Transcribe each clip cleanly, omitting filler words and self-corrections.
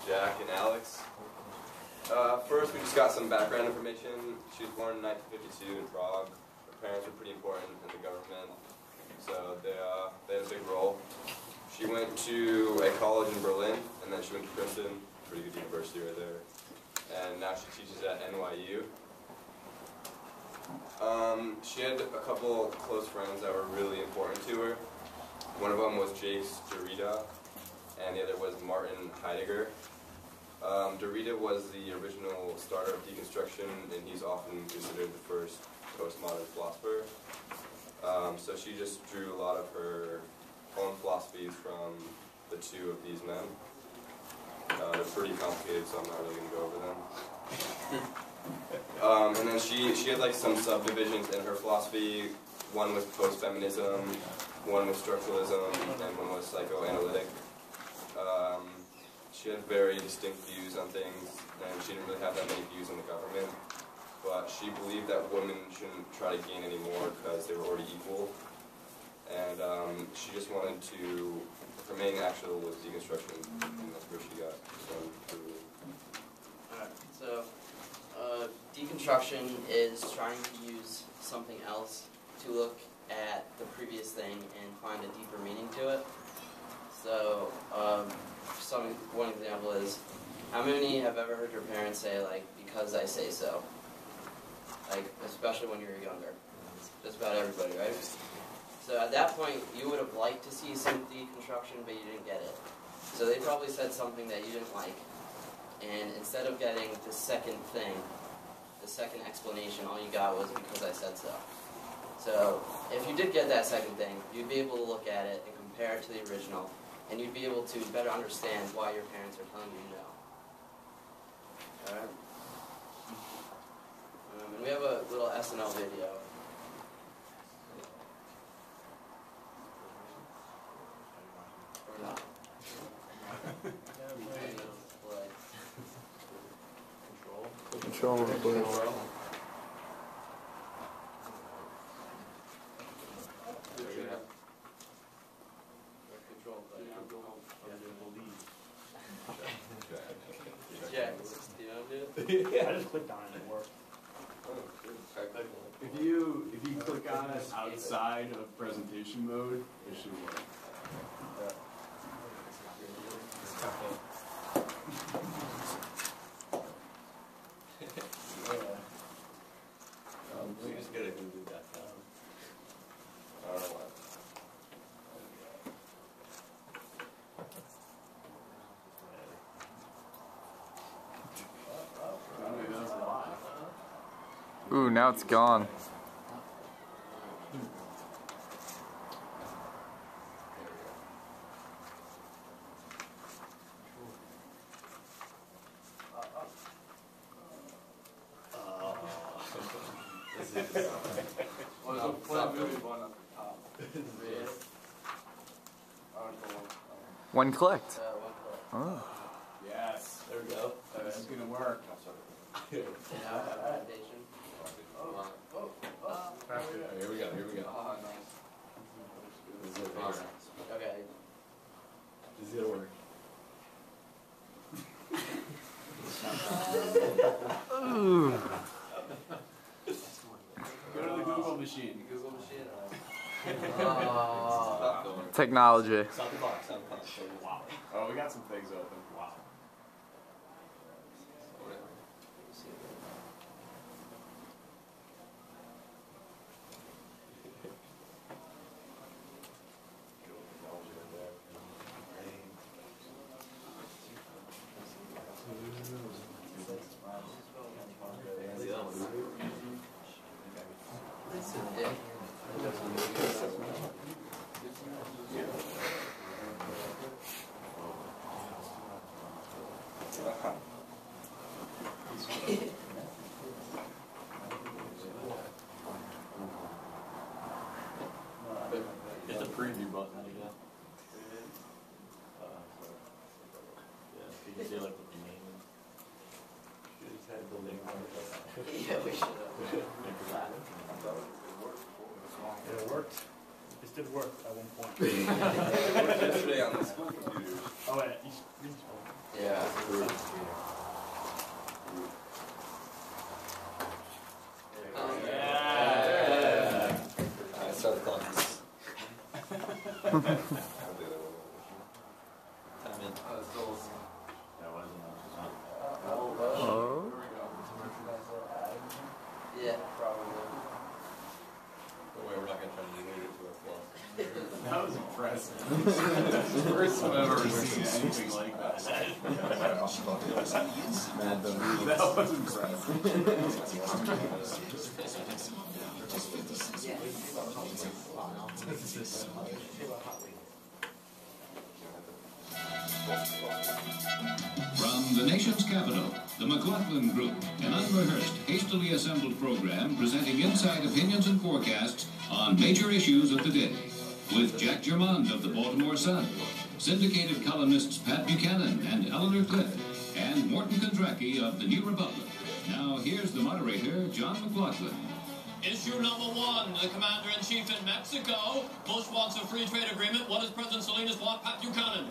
Jack and Alex. First, we just got some background information. She was born in 1952 in Prague. Her parents were pretty important in the government, so they had a big role. She went to a college in Berlin, and then she went to Princeton, pretty good university right there. And now she teaches at NYU. She had a couple close friends that were really important to her. One of them was Jakes Derrida, and the other was Martin Heidegger. Derrida was the original starter of deconstruction, and he's often considered the first postmodern philosopher. So she just drew a lot of her own philosophies from the two of these men. They're pretty complicated, so I'm not really going to go over them. And then she had like some subdivisions in her philosophy. One was post-feminism, one was structuralism, and one was psychoanalytic. She had very distinct views on things, and she didn't really have that many views on the government. But she believed that women shouldn't try to gain any more because they were already equal. And she just wanted to, her main actual was deconstruction, and that's where she got some. Alright, so deconstruction is trying to use something else to look at the previous thing and find a deeper meaning to it. So, one example is, how many have ever heard your parents say, like, because I say so? Like, especially when you were younger. Just about everybody, right? So at that point, you would have liked to see some deconstruction, but you didn't get it. So they probably said something that you didn't like, and instead of getting the second thing, the second explanation, all you got was because I said so. So if you did get that second thing, you'd be able to look at it and compare it to the original, and you'd be able to better understand why your parents are telling you no. Alright? And we have a little SNL video. Or not. Control. Yeah, I just clicked on it and it worked. If you click on it outside of presentation mode, it should work. We just gotta do that now. I don't know why. Ooh, now it's gone. One clicked. Oh. Yes, There we go. this is gonna work. Here Here we go. Oh, nice. This is gonna work. Okay. This is gonna work. Ooh. Go to the Google machine. Google machine. Technology. Stop the box. Wow. Oh, we got some things open. Wow. Hit the preview button again. Yeah, you can see like the name. Yeah, we should have. It worked. It's did work at one point. It worked yesterday on the school computer. Oh, at East Greensboro. Yeah. I start the clock. Oh. Yeah, probably. Don't worry, we're not going to try to delete it to a flaw. That was impressive. First time I've ever seen anything like that. That was impressive. From the nation's capital, the McLaughlin Group, an unrehearsed, hastily assembled program presenting inside opinions and forecasts on major issues of the day. With Jack Germond of the Baltimore Sun, syndicated columnists Pat Buchanan and Eleanor Clift, and Morton Kondracki of the New Republic. Now here's the moderator, John McLaughlin. Issue number one, the Commander-in-Chief in Mexico. Bush wants a free trade agreement. What does President Salinas want? Pat Buchanan.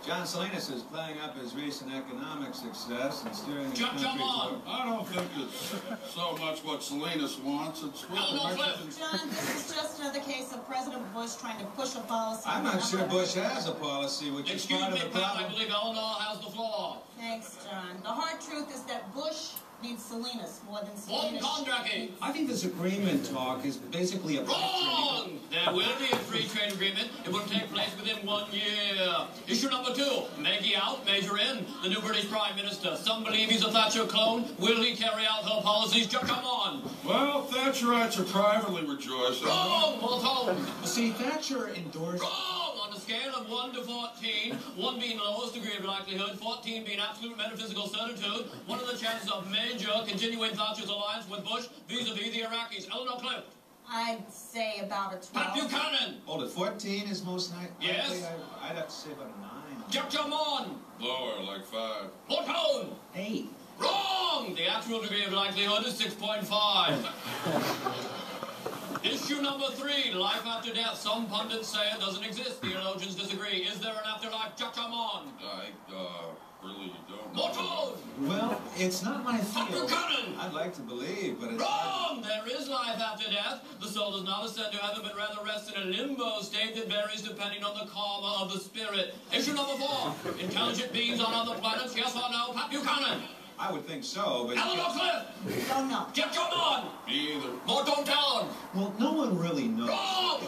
John Salinas is playing up his recent economic success and steering the Jump country on. I don't think it's so much what Salinas wants, it's what the Mexicans... John, this is just another case of President Bush trying to push a policy. I'm not sure Bush has a policy, which is Excuse part me, of the Pat, I problem. believe Eleanor has the floor. Thanks, John. The hard truth is that Bush needs Salinas more than Morton Salinas. Kondracki. I think this agreement talk is basically a Wrong! There will be a free trade agreement. It will take place within 1 year. Issue number two, Maggie out, Major in. The new British Prime Minister. Some believe he's a Thatcher clone. Will he carry out her policies? Just come on. Well, Thatcherites are privately rejoicing. Wrong! Morton. See, Thatcher endorsed... Wrong! On a scale of 1 to 14, 1 being the lowest degree of likelihood, 14 being absolute metaphysical certitude, what are the chances of major continuing Thatcher's alliance with Bush vis-a-vis the Iraqis? Eleanor Clift. I'd say about a 12. Pat Buchanan. Hold it, 14 is most likely? Yes. I'd have to say about a 9. Jack Jamon. Lower, like 5. Morton. 8. Wrong! The actual degree of likelihood is 6.5. Issue number 3, life after death. Some pundits say it doesn't exist. Theologians disagree. Is there an afterlife? Jack Jamon. I really don't Morton. Well, it's not my Pat field. Buchanan. I'd like to believe, but it's... Wrong! There is life after death. The soul does not ascend to heaven, but rather rests in a limbo state that varies depending on the karma of the spirit. Issue number 4. Intelligent beings on other planets, yes or no? Pat Buchanan. I would think so, but... Eleanor Clift. Don't know. Get your on. Me either. Morton Town. Well, no one really knows. Wrong!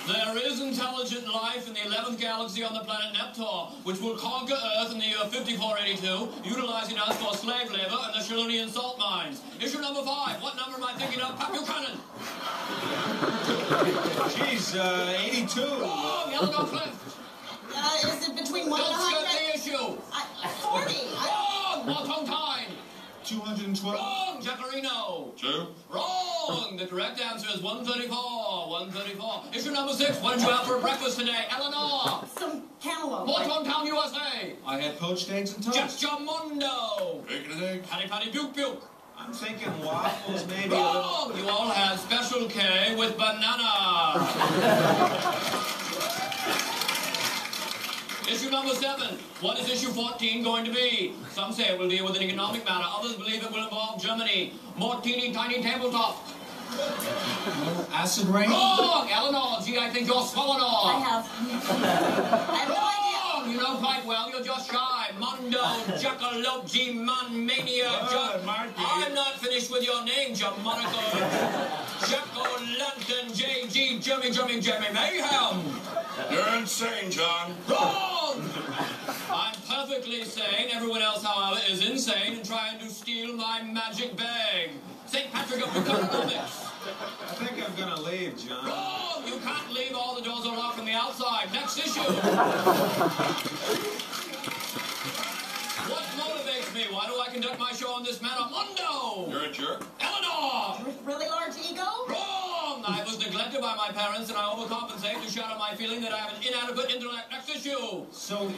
There is intelligent life in the 11th galaxy on the planet Neptune, which will conquer Earth in the year 5482, utilizing us for slave labor and the Shalunian salt mines. Issue number 5. What number am I thinking of? Pat Buchanan. Jeez, 82. Wrong! Eleanor Clift. Is it between 1 and Don't skip 100? the issue. 40. Wrong! Morton Time. 212. Wrong! Jaccarino. 2. Wrong! The correct answer is 134. 134. Issue number 6. What did you have for breakfast today? Eleanor. Some cantaloupe. Morton Town, USA. I had poached eggs and toast. Jamundo. Bacon and eggs. Patty Patty Buke Buke. I'm thinking waffles, maybe a little... Wrong! You all had Special K with banana. Issue number 7. What is issue 14 going to be? Some say it will deal with an economic matter. Others believe it will involve Germany. More teeny tiny tabletop. Acid rain? Wrong! Eleanor, gee, I think you're swallowed I off. have no idea. Wrong! You know quite well, you're just shy. Mondo, Jackalope, G-Man, Mania, I'm not finished with your name, Jamonico. Jack-O-Lantern, J.G., Jimmy Mayhem. You're insane, John. Wrong! I'm perfectly sane. Everyone else, however, is insane and trying to steal my magic bag. St. Patrick of Economics. I think I'm gonna leave, John. Wrong! You can't leave. All the doors are locked from the outside. Next issue. What motivates me? Why do I conduct my show in this manner? Mondo! You're a jerk. Eleanor! Really large ego? Wrong! I was neglected neglected by my parents, and I overcompensate to shadow my feeling that I have an inadequate intellect next issue. So,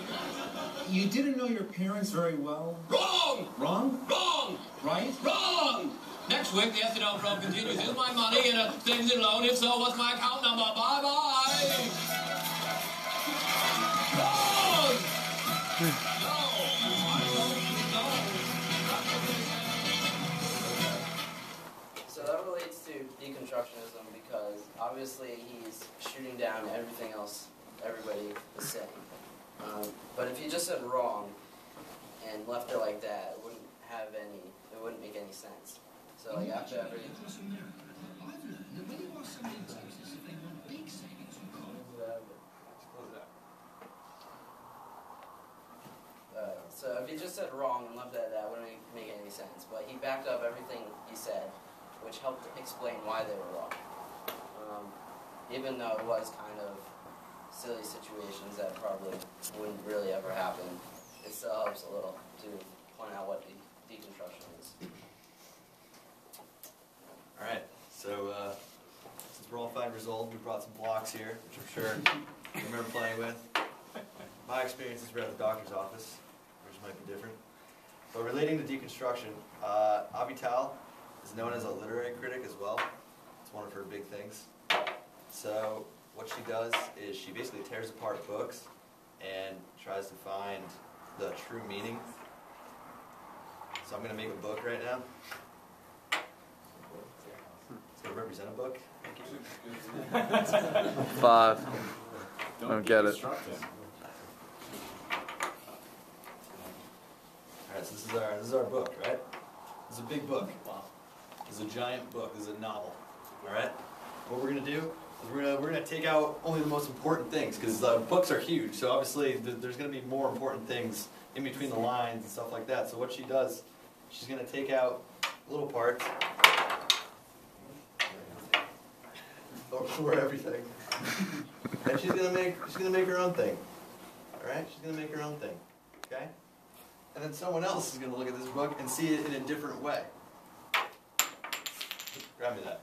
you didn't know your parents very well? Wrong! Wrong? Wrong! Right? Wrong! Next week, the SNL probe continues. Is my money in a savings and loan? If so, what's my account number? Bye-bye! Wrong! So that relates to deconstructionism because obviously he's shooting down everything else everybody is saying. But if you just said wrong and left it like that, it wouldn't make any sense. So like after every so if he just said wrong and left it at that, it wouldn't make any sense. But he backed up everything he said, which helped explain why they were wrong. Even though it was kind of silly situations that probably wouldn't really ever happen, it still helps a little to point out what deconstruction is. Alright, so since we're all 5 years old, we brought some blocks here, which I'm sure you remember playing with. My experiences were at the doctor's office, which might be different. But relating to deconstruction, Avital is known as a literary critic as well. It's one of her big things. So what she does is she basically tears apart books and tries to find the true meaning. So I'm going to make a book right now. It's going to represent a book. Thank you. 5. Don't get it. Alright, so this is our book, right? This is a big book. Wow. This is a giant book. This is a novel. Alright? What we're gonna do is we're gonna take out only the most important things, because books are huge, so obviously there's gonna be more important things in between the lines and stuff like that. So what she does, she's gonna take out little parts for everything. And she's gonna make her own thing. Alright? She's gonna make her own thing. Okay? And then someone else is going to look at this book and see it in a different way. Grab me that.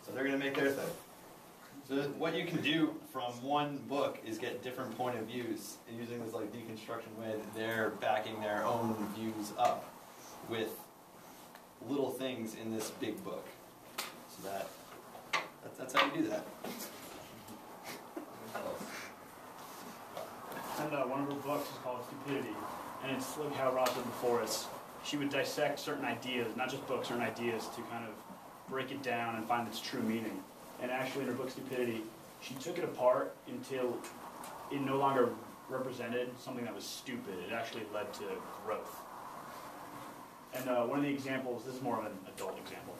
So they're going to make their thing. So what you can do from one book is get different point of views, and using this like deconstruction way, they're backing their own views up with little things in this big book. So that's how you do that. And one of her books is called Stupidity, and it's like how Rob said before, she would dissect certain ideas, not just books, certain ideas, to kind of break it down and find its true meaning. And actually in her book Stupidity, she took it apart until it no longer represented something that was stupid. It actually led to growth. And one of the examples, this is more of an adult example,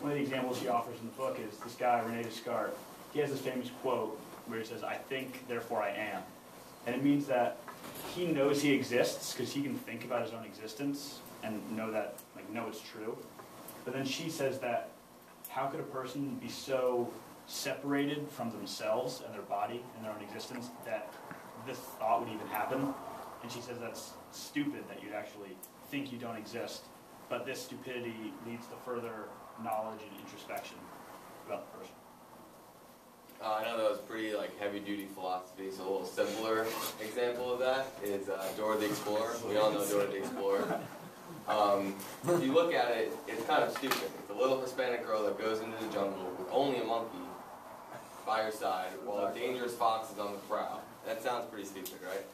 one of the examples she offers in the book is this guy, Rene Descartes. He has this famous quote where he says, "I think, therefore I am." And it means that he knows he exists because he can think about his own existence and know that, know it's true. But then she says that how could a person be so separated from themselves and their body and their own existence that this thought would even happen? And she says that's stupid that you'd actually think you don't exist. But this stupidity leads to further knowledge and introspection about the person. I know that was pretty heavy-duty philosophy, so a little simpler example of that is Dora the Explorer. We all know Dora the Explorer. If you look at it, it's kind of stupid. It's a little Hispanic girl that goes into the jungle with only a monkey by her side while a dangerous fox is on the prowl. That sounds pretty stupid, right?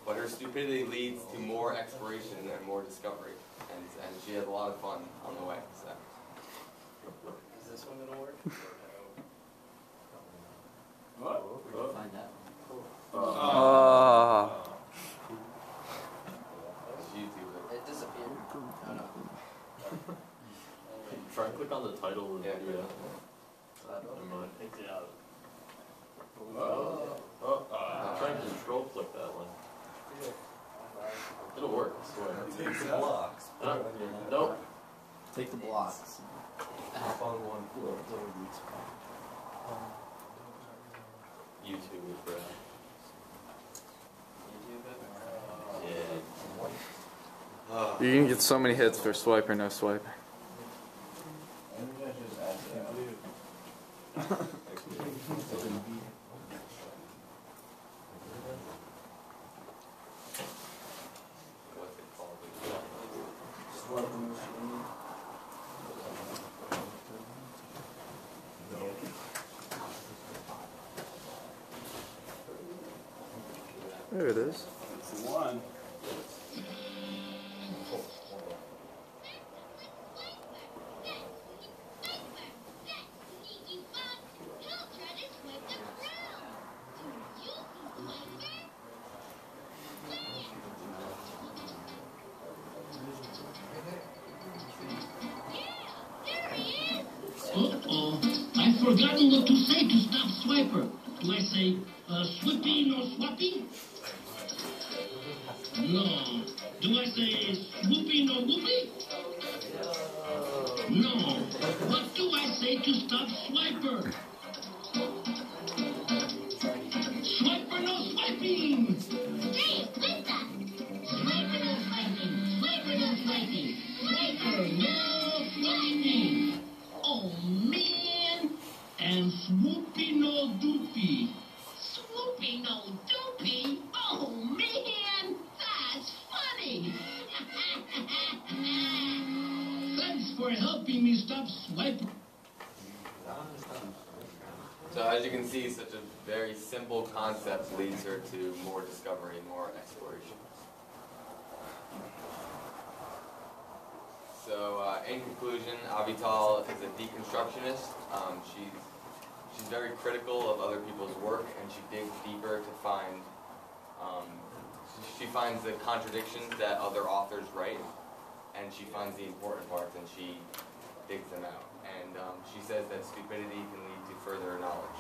But her stupidity leads to more exploration and more discovery, and she has a lot of fun on the way. So. Is this one gonna work? What? Where did you find that? Oh. YouTube. It disappeared. Oh no. Try and click on the title of the video. Never mind. Exit out. Try and control click that one. It'll work, I swear. Take the blocks. Nope. Take the blocks. Hop on one. YouTube is bad. YouTube it? Yeah. You're gonna get so many hits for swipe or no swipe. There it is. That's the one. Uh-oh, I've forgotten what to say to stop Swiper. Do I say, swippy no swappy? No. Do I say, swoopy no whoopy? No. What do I say to stop Swiper? Swiper no swiping! Hey, Linda! Swiper no swiping! Swiper no swiping! Swiper no swiping! Oh, man! And swoopy no doopy. Swoopy no doopy? Oh, man! That's funny! Thanks for helping me stop swiping. So as you can see, such a very simple concept leads her to more discovery, more exploration. So in conclusion, Avital is a deconstructionist. She's very critical of other people's work, and she digs deeper to find, she finds the contradictions that other authors write, and she finds the important parts, and she digs them out. And she says that stupidity can lead to further knowledge.